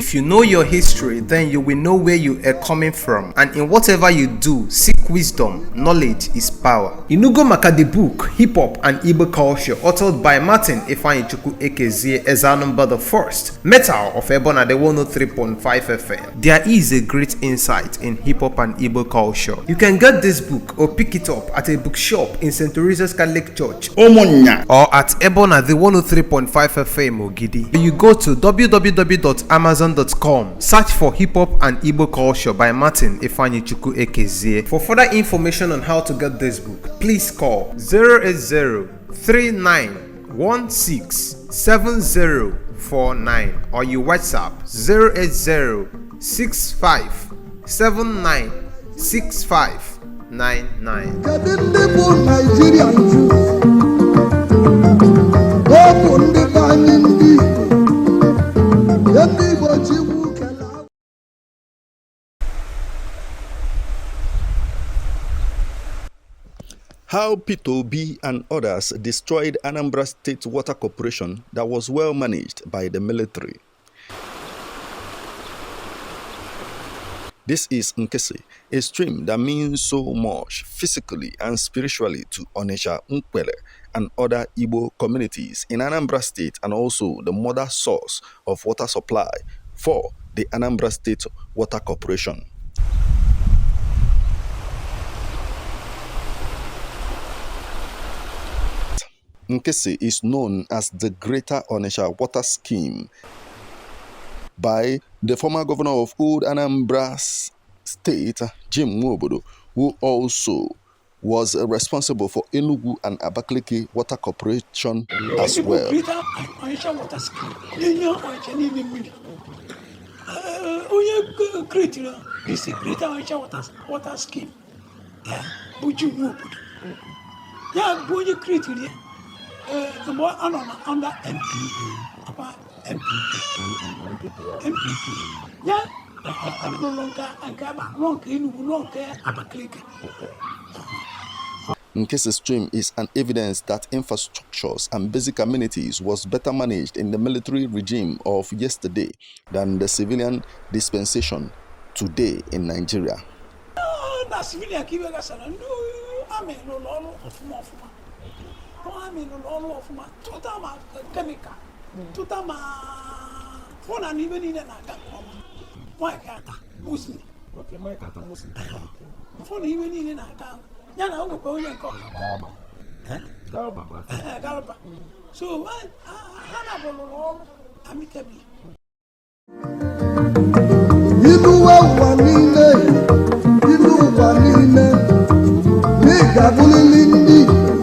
If you know your history, then you will know where you are coming from, and in whatever you do, seek wisdom. Knowledge is power. Inugo maka the book Hip Hop and Igbo Culture, authored by Martin Ifeanyichukwu Ekezie as Anambra the First, Metal of Ebona the 103.5 FM. There is a great insight in hip hop and Igbo culture. You can get this book or pick it up at a bookshop in St. Teresa's Catholic Church, Omonya, or at Ebona the 103.5 FM Ogidi. You go to www.amazon.com, search for Hip Hop and Igbo Culture by Martin Ifeanyichukwu Ekezie. For further information on how to get this book, please call 080-3916-7049 or you WhatsApp 080-6579-6599. How Peter Obi and others destroyed Anambra State Water Corporation that was well managed by the military. This is Nkesi, a stream that means so much physically and spiritually to Onitsha, Nkwele, and other Igbo communities in Anambra State, and also the mother source of water supply for the Anambra State Water Corporation. Nkesi is known as the Greater Onitsha Water Scheme by the former governor of Old Anambra State, Jim Nwobodo, who also was responsible for Enugu and Abakaliki Water Corporation as well. It's a Greater Onitsha Water Scheme. Under MPA. Yeah. Nkesi stream is an evidence that infrastructures and basic amenities was better managed in the military regime of yesterday than the civilian dispensation today in Nigeria.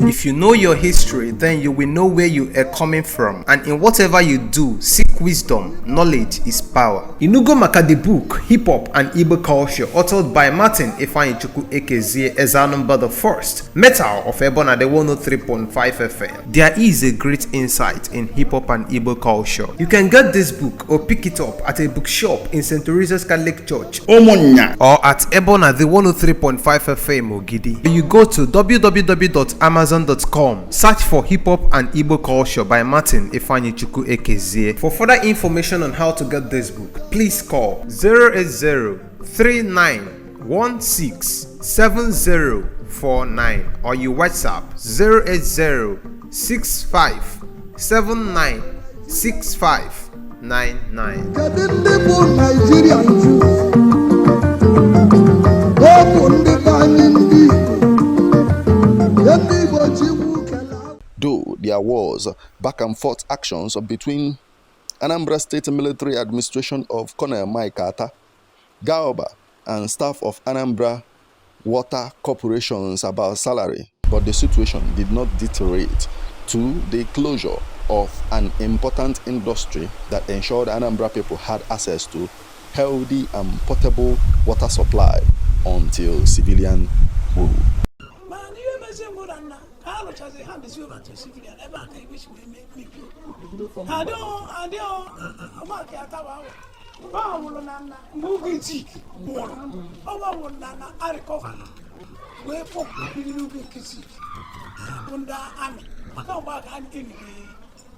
If you know your history, then you will know where you are coming from, and in whatever you do, seek wisdom. Knowledge is power. Inugo maka the book Hip Hop and Igbo Culture, authored by Martin Ifeanyichukwu Ekezie as Anambra the First, Metal of Ebona the 103.5 FM. There is a great insight in hip hop and Igbo culture. You can get this book or pick it up at a bookshop in St. Teresa's Catholic Church, Omonya, or at Ebona the 103.5 FM Ogidi. You go to www.amazon.com, search for Hip Hop and Igbo Culture by Martin Ifeanyichukwu Ekezie. For further information on how to get this book, please call 080-3916-7049 or you WhatsApp 080-6579-6599. Though there was back and forth actions between Anambra State Military Administration of Colonel Mike Atta, Gaoba, and staff of Anambra Water Corporations about salary, but the situation did not deteriorate to the closure of an important industry that ensured Anambra people had access to healthy and portable water supply until civilian rule.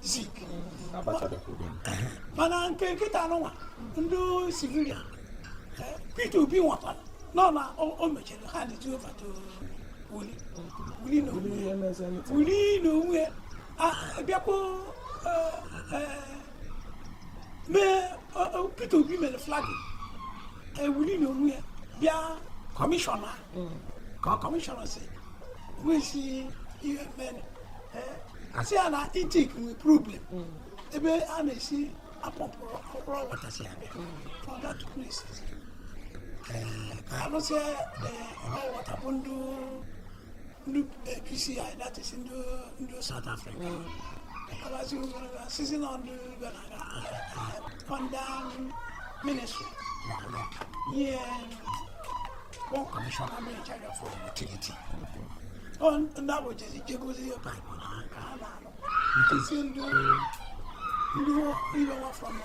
zik mana nke nkịta n'ụwa ndị civilian Peter Obi nwakwana nọ na o mechara ha dị ovato wuli n'onwe bịakwa mee Peter Obi mere flagging wuli n'onwe ya bịa kọmishọna ka kọmishọna si wee si ihe mere asị ya na intik nwe problem ebe a na-esi apọmpụ ọhụrụ watasị abịa from that place alụsị water bụ ndị PCI, that is ndị South Africa abazị sisi na ndị under ministry one commissioner in charge of utility that was just Jegozi you can see even from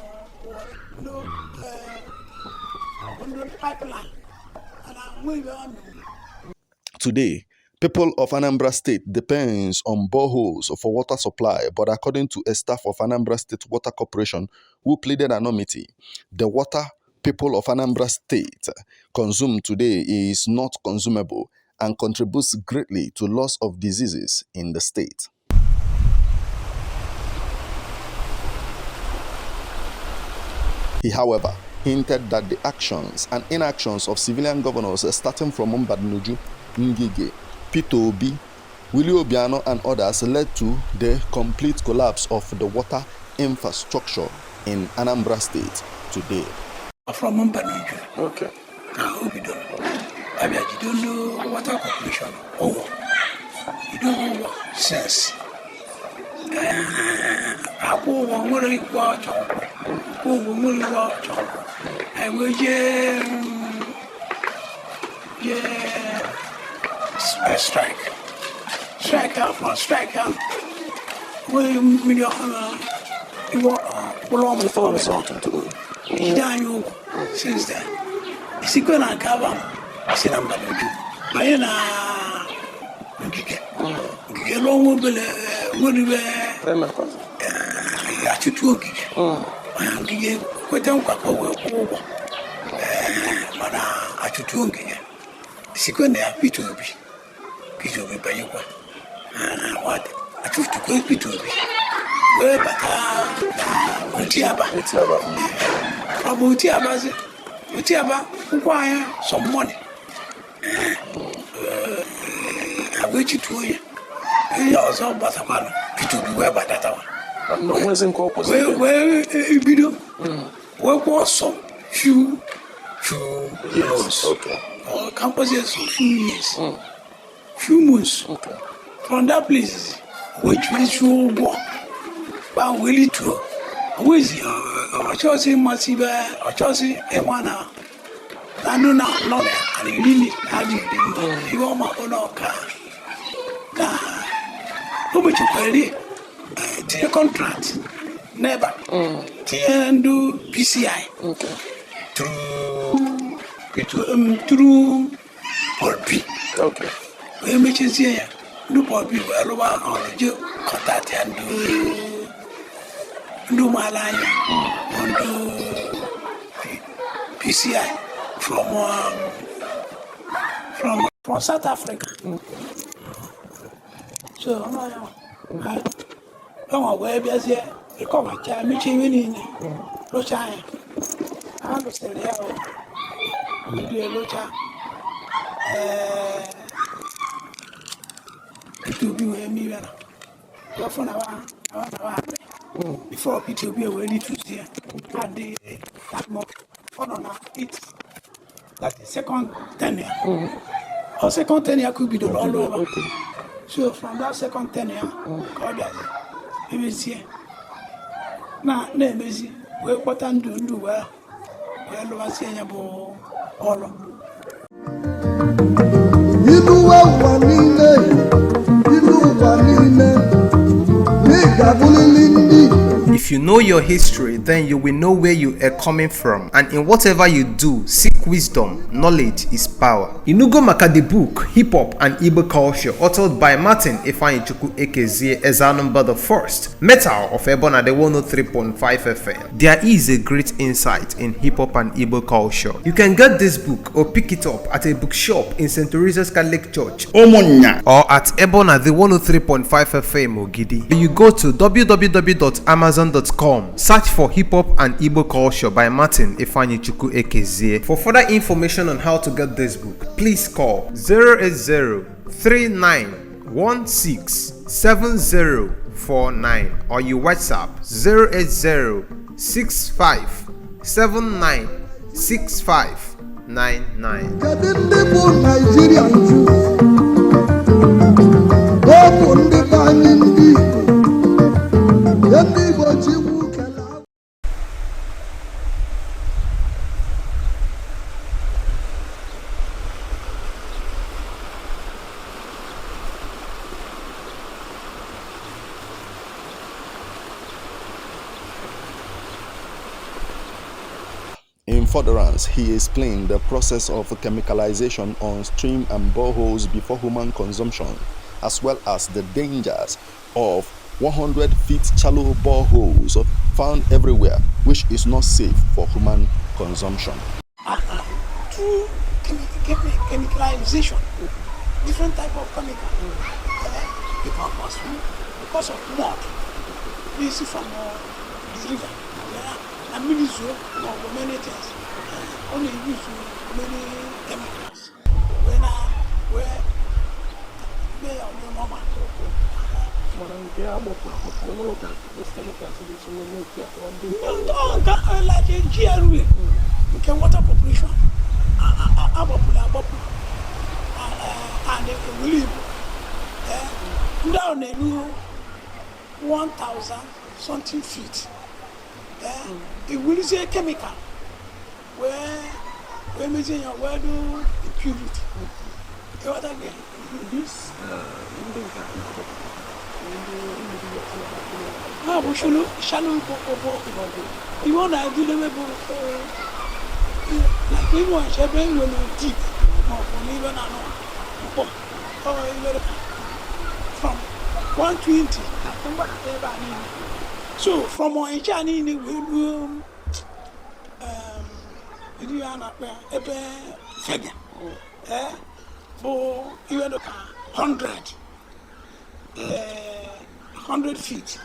the pipeline and Today, people of Anambra State depends on boreholes for water supply, but according to a staff of Anambra State Water Corporation who pleaded anonymity, the water people of Anambra State consume today is not consumable and contributes greatly to loss of diseases in the state. He, however, hinted that the actions and inactions of civilian governors starting from Mbadnuju, Ngige, Peter Obi, Willie Obiano and others led to the complete collapse of the water infrastructure in Anambra State today. From Mbadnuju. Okay. You don't know water corporation. You don't know what sense. I will strike out. We since then. Is he gonna cover? I said I'm gonna do. I long will what? I took to go Peter Obi. Where but Utiaba, require some money. I wait you to you. You also but a man, Peter Obi, where by that one. No one's in corpus. Where video? Where was some few years? Okay. Or campuses for few years. Few months. Okay. From that place, which means you walk. But really true. Who is your choice? Massive, or choice, a one. I know now, not that. And you really have you are my own car. How much you pay? Take a contract. Never. Do PCI. Okay. Through Polpi. Okay. We make it here. Do Polpi well over you contact and do my line and do PCI from South Africa. So I don't where be as here. You come and tell me in Rochaya. I understand how you do a Rocha. It will be with me. Before Peter will be ready to see at the that month for it that the second tenure or second tenure could be done all over. Okay. So from that second tenure, God has it is here. Now, let me see what I'm doing. Do well. Well, I say about all of If you know your history, then you will know where you are coming from, and in whatever you do, seek Seek wisdom, knowledge is power. Inugo maka the book Hip Hop and Igbo Culture, authored by Martin Ifeanyichukwu Ekezie as Anambra the First, Metal of Ebona the 103.5 FM. There is a great insight in hip hop and Igbo culture. You can get this book or pick it up at a bookshop in St. Teresa's Catholic Church, Omonya, or at Ebona the 103.5 FM Ogidi. You go to www.amazon.com, search for Hip Hop and Igbo Culture by Martin Ifeanyichukwu Ekezie. For further information on how to get this book, please call 08039167049 or you WhatsApp 08065796599. Kedu ndị bụ Nigerian Jews? Ọ bụ ndị be anyị ndị Igbo. Ndị Igbo chikwu kele. In furtherance, he explained the process of chemicalization on stream and boreholes before human consumption, as well as the dangers of 100 feet shallow boreholes found everywhere, which is not safe for human consumption. Through chemicalization, different type of chemical, because of mud, you see from the river. And many so many things. Only use many chemicals. When where they are no mama. Like a GRW, we can water population. And they will live down a new 1,000 something feet. It will use a chemical where measuring your well do impurity. What again? This we shallow you want to do the like we want to when you deep from 120. So from our journey, we do even 100 feet.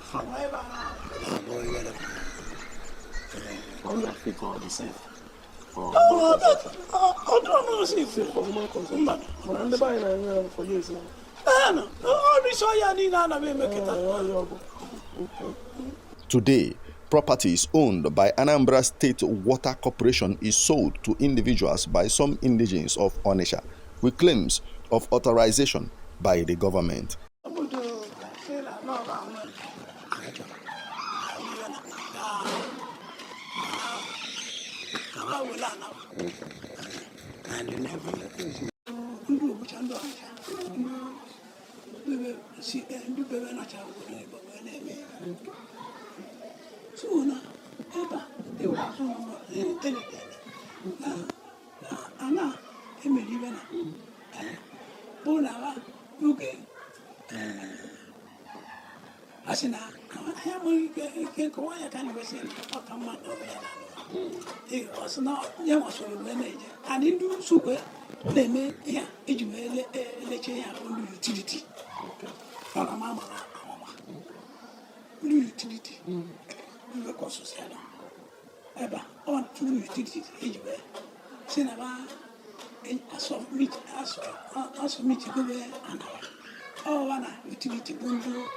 From wherever 100 feet or the same. I don't know. See for human consumption. For years now. Today, properties owned by Anambra State Water Corporation is sold to individuals by some indigenes of Onitsha with claims of authorization by the government. And in do super, they make utility. Utility. Eba on to utility anywhere. Cinema as of meat go there and one utility bundu.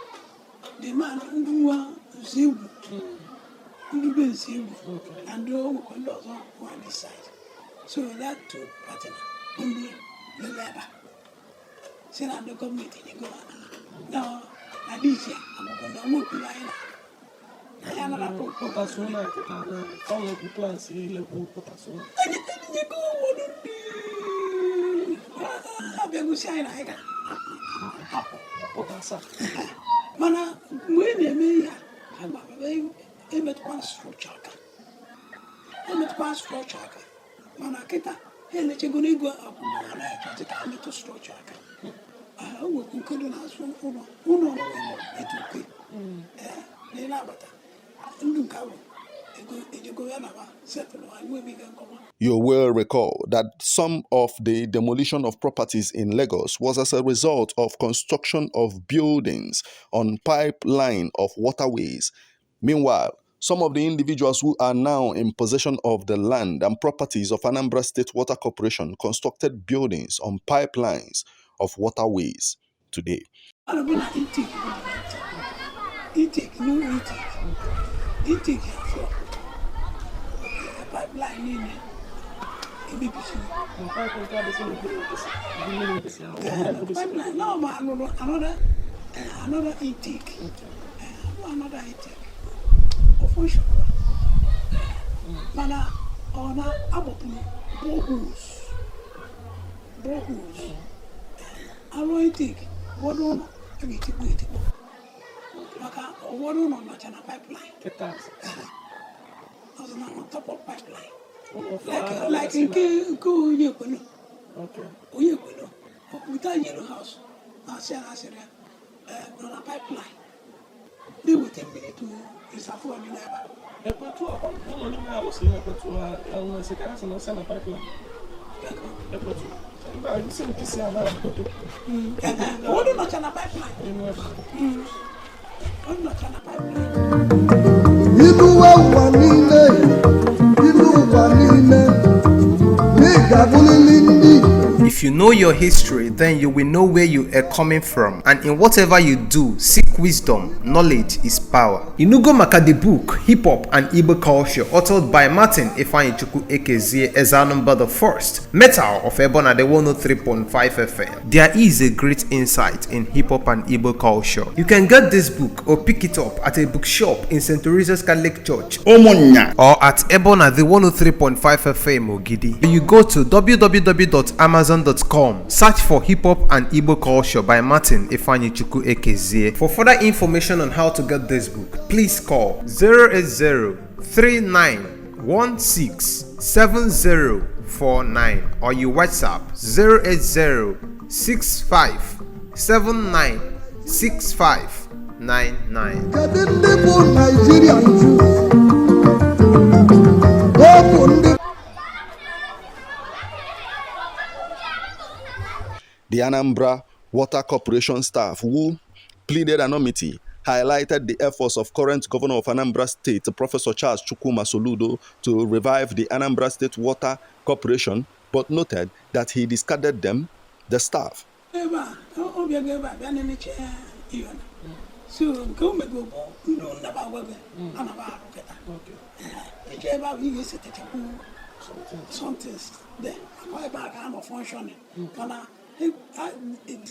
The man who zebu and do one side. So that two partner only the labor. Send out the committee go now. Alicia, I'm going to move line. I am not a potassium. All of the plants, you put us on. And you go, wouldn't be. I've been saying, I got potassium. Mana, when they may have a very one structure. emetụkwa structure aka mana kịta ha elechego n'ego akwụkwọ na-eche ka emetụ structure aka o nwekwa nke dị n'azụ ụlọ etuke na-abata ndụ nke ahụ ejego ya na setụlụ enwebiga nkọwa. You will recall that some of the demolition of properties in Lagos was as a result of construction of buildings on pipeline of waterways. Meanwhile, some of the individuals who are now in possession of the land and properties of Anambra State Water Corporation constructed buildings on pipelines of waterways today. Pipeline no, another intake. Another intake. Official. Mana ona abopu boreholes. Alo intake. Wodo wait. Maka wodo no na chana pipeline. That's on top of pipeline. Like in Uyekuno. Okay. Uyekuno. Without yellow house. I said, on a pipeline. They will take me to his afford in there. I was in a pipeline. What do not on a pipeline? What not on a pipeline? You do one If you know your history, then you will know where you are coming from, and in whatever you do, seek wisdom. Knowledge is power. Inugo maka the book Hip Hop and Igbo Culture, authored by Martin Ifeanyichukwu Ekezie as Anambra the First, Metal of Ebona the 103.5 FM. There is a great insight in hip hop and Igbo culture. You can get this book or pick it up at a bookshop in St. Teresa's Catholic Church, Omonya, or at Ebona the 103.5 FM Ogidi. You go to www.amazon.com, search for Hip Hop and Igbo Culture by Martin Ifeanyichukwu Ekezie. For further information on how to get this book, please call 080-3916-7049 or you WhatsApp 080-6579-6599. The Anambra Water Corporation staff who pleaded anonymity highlighted the efforts of current governor of Anambra State, Professor Charles Chukwuma Soludo, to revive the Anambra State Water Corporation, but noted that he discarded them, the staff. It's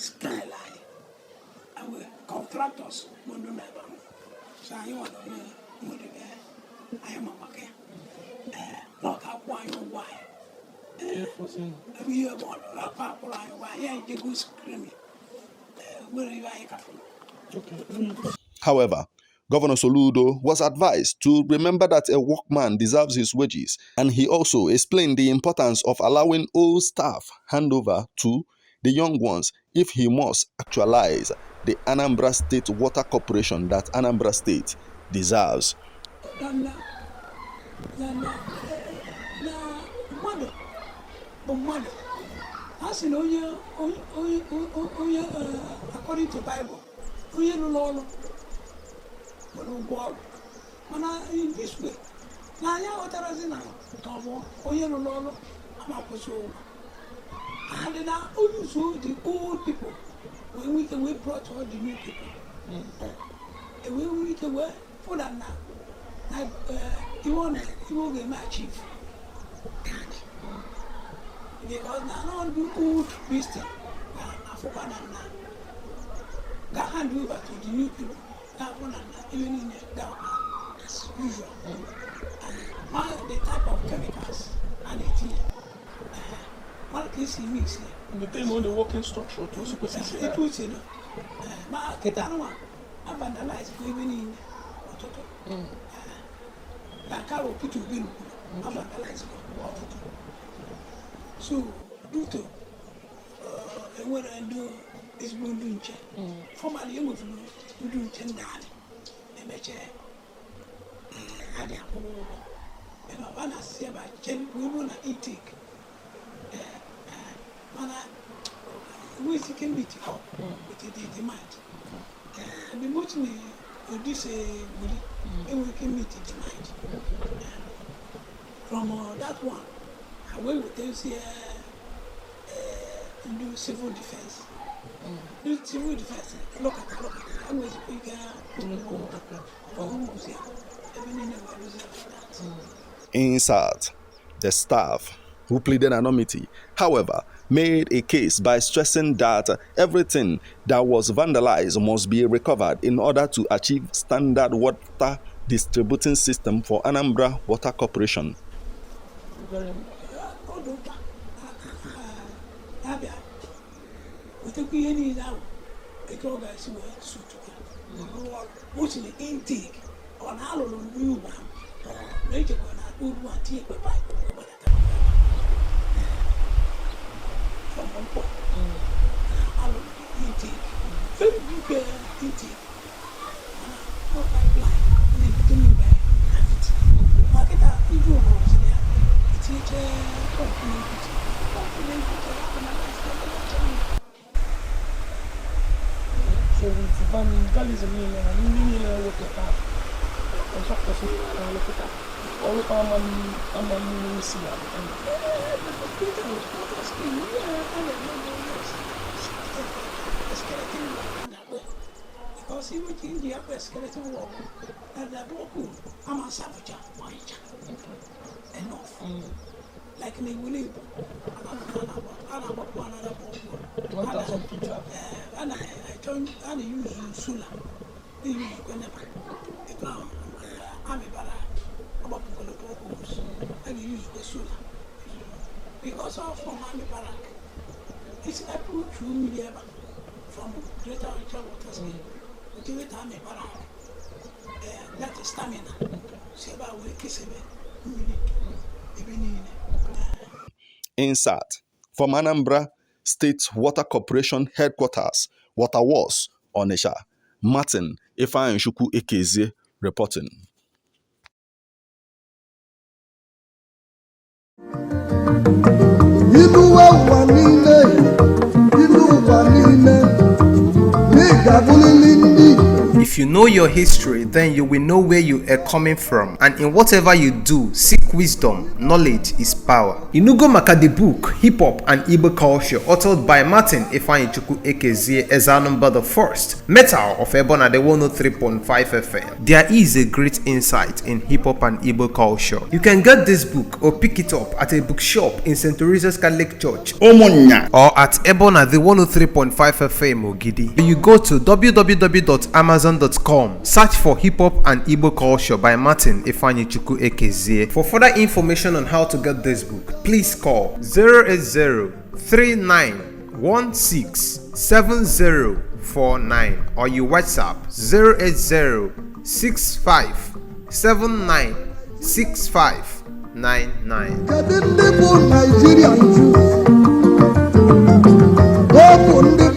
kind of like our contractors won't do that. So I want to know I am a market. Not how why or why. We are one of our people. Why you go screaming? Where you are from? However, Governor Soludo was advised to remember that a workman deserves his wages, and he also explained the importance of allowing old staff handover to the young ones if he must actualize the Anambra State Water Corporation that Anambra State deserves. According to Bible, in this way, and then also the old people, when we brought all the new people, and we were for that now. Like, you won't get my chief. Because now all the old Christian, I forgot that now. Got hand over to the new people. Even in the as usual. And the type of chemicals and it is. What is he mix here? And the thing on the working structure to suppose it was in Ketana, I vandalized even in Ototo. Like I will put you in vandalize ọtụtụ. So due to enwere ndị ezigbo ndị nche formerly enwefuru ndị nche ndị anyị emechee adị akwụrụ ụgwọ ebe a na-asị ebe che wee na intake mana enweghị ike meet up with the demand. The most this gbuli enweghị ike meet the demand. From that one I will see do civil defense. Do civil defense. Look at I was Insert, the staff who pleaded anonymity, however, made a case by stressing that everything that was vandalized must be recovered in order to achieve standard water distributing system for Anambra Water Corporation. Vandalism ini loketa, konsep loketa. All aman siap. Because even in the upper skeleton wall, and the book, I'm a savage, enough. Like they will live. And I joined and use Sula. They use whenever. I'm about and use the Sula. Because of from Army Barak, it's April 2 million from Greater Water Scheme. Until it Army Barak. That is stamina. Seba will kiss Insert, from Anambra State Water Corporation Headquarters, Water Wars, Onitsha, Martin Ifeanyi Ekezie reporting. If you know your history, then you will know where you are coming from, and in whatever you do, seek wisdom. Knowledge is power. Inugo maka the book Hip Hop and Igbo Culture, authored by Martin Ifeanyi Ekezie as Anambra the First, Metal of Ebona the 103.5 FM. There is a great insight in hip hop and Igbo culture. You can get this book or pick it up at a bookshop in St. Teresa's Catholic Church, Omonya, or at Ebona the 103.5 FM Ogidi. You go to www.amazon.com, search for Hip Hop and Igbo Culture by Martin Ifeanyi Ekezie. For further information on how to get this book, please call 080-3916-7049 or you WhatsApp 080-6579-6599. Kedu ndị bụ Nigerian Jews? Ọ bụ ndị